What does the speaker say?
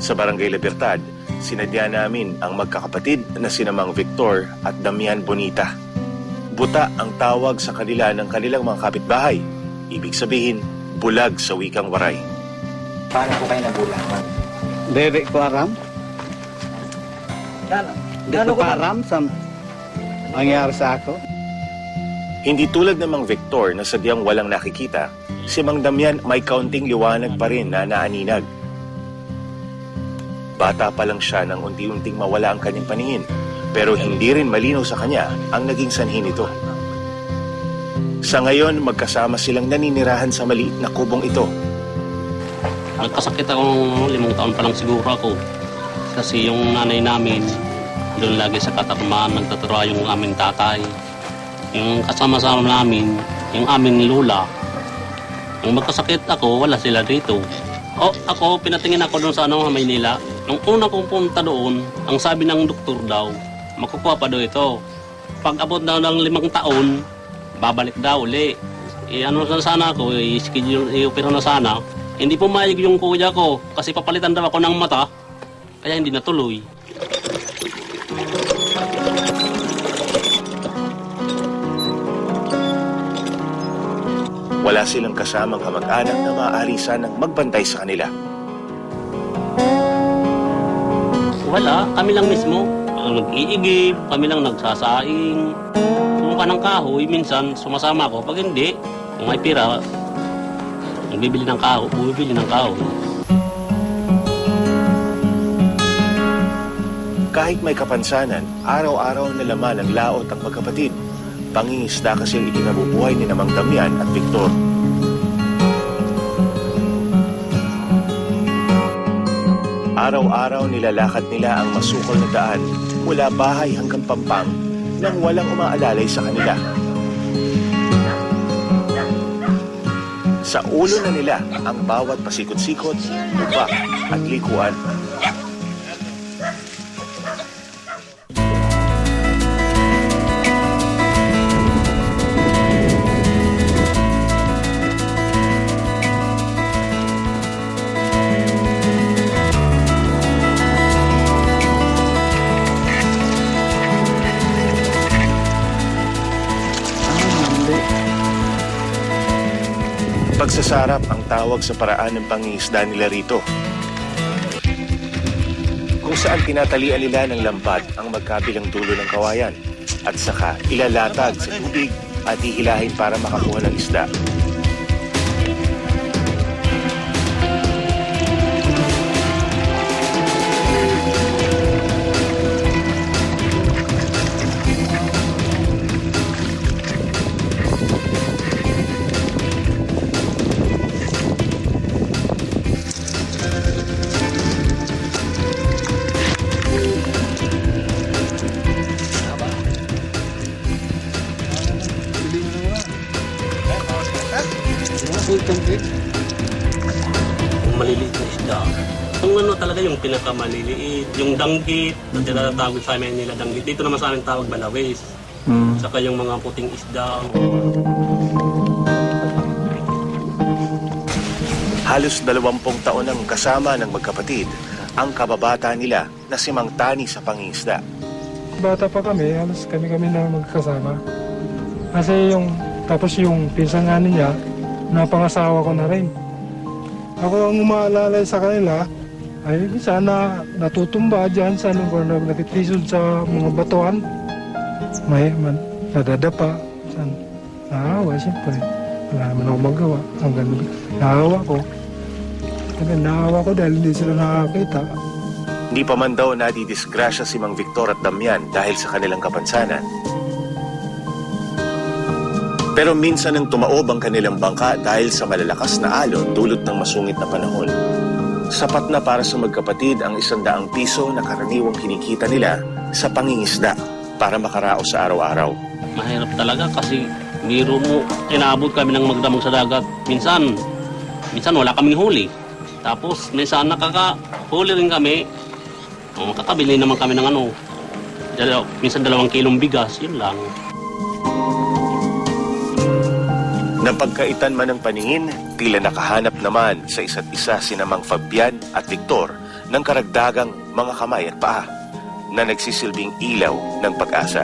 Sa Barangay Libertad, sinadya namin ang magkakapatid na sina Mang Victor at Damian Bonita. Buta ang tawag sa kanila ng kanilang mga kapitbahay. Ibig sabihin, bulag sa wikang Waray. Paano po kayo nabulangan? Dede ko aram. Dede ko aram sa mangyari sa ako. Hindi tulad ng Mang Victor na sadyang walang nakikita, si Mang Damian may kaunting liwanag pa rin na naaninag. Bata pa lang siya nang unti-unting mawala ang kanyang paningin, pero hindi rin malinaw sa kanya ang naging sanhi nito. Sa ngayon, magkasama silang naninirahan sa maliit na kubong ito. Nagkasakit akong 5 taon pa lang siguro ako. Kasi yung nanay namin, doon lagi sa katarman, nagtaturo yung aming tatay. Yung kasama-sama namin, yung aming lula. Nung magkasakit ako, wala sila dito. Ako, pinatingin ako doon sa Maynila. Nung una kong punta doon, ang sabi ng doktor daw, makukuha pa daw ito. Pag abot daw ng 5 taon, babalik daw uli. Ano na sana ako, i-opera na sana. Hindi pumayag yung kuya ko kasi papalitan daw ako ng mata, kaya hindi natuloy. Wala silang kasamang kamag-anak na maaari sanang magbantay sa kanila. Wala, kami lang mismo. Nag-iigib, kami lang nagsasaing. Kumuha ng kahoy, minsan sumasama ako. Pag hindi, kung may pira, bumibili ng kahoy. Kahit may kapansanan, araw-araw na laman ang laot ang magkapatid. Pangingisda kasi ang ikinabubuhay ni Mang Damian at Victor. Araw-araw nilalakad nila ang masukol na daan mula bahay hanggang Pampang nang walang umaalalay sa kanila. Sa ulo na nila ang bawat pasikot-sikot, ubak at likuan. Pagsasarap ang tawag sa paraan ng pangingisda nila rito. Kung saan tinatalian nila ng lambat ang magkabilang dulo ng kawayan at saka ilalatag sa tubig at hihilahin para makakuha ng isda. Yung maliliit na isda. Yung talaga yung pinakamaliliit, yung danggit, na tinatawag sa amin nila danggit. Dito naman sa amin tawag balawis. Saka yung mga puting isda. Halos 20 taon ang kasama ng magkapatid ang kababata nila na si Mang Tani sa pangingisda. Bata pa kami, halos kami na magkasama. Kasi tapos yung pinsan nga niya, napangasawa ko na rin. Ako ang umaalalay sa kanila, ay sana natutumba dyan sa nagtitisod sa mga batuan. May nadadapa. Naawa, siyempre. Wala naman ako magawa. Hanggang naawa ko. Naawa ko dahil hindi sila nakakita. Hindi pa man daw nadidisgrasya si Mang Victor at Damian dahil sa kanilang kapansanan. Pero minsan nang tumaob ang kanilang bangka dahil sa malalakas na alon dulot ng masungit na panahon. Sapat na para sa magkapatid ang 100 piso na karaniwang kinikita nila sa pangingisda para makaraos sa araw-araw. Mahirap talaga kasi biro mo, inaabot kami ng magdamag sa dagat. Minsan wala kaming huli. Tapos minsan nakakahuli rin kami. Makakabili naman kami ng minsan 2 kilong bigas, yun lang. Napagkaitan man ng paningin, tila nakahanap naman sa isa't isa sina Mang Fabian at Victor ng karagdagang mga kamay at paa na nagsisilbing ilaw ng pag-asa.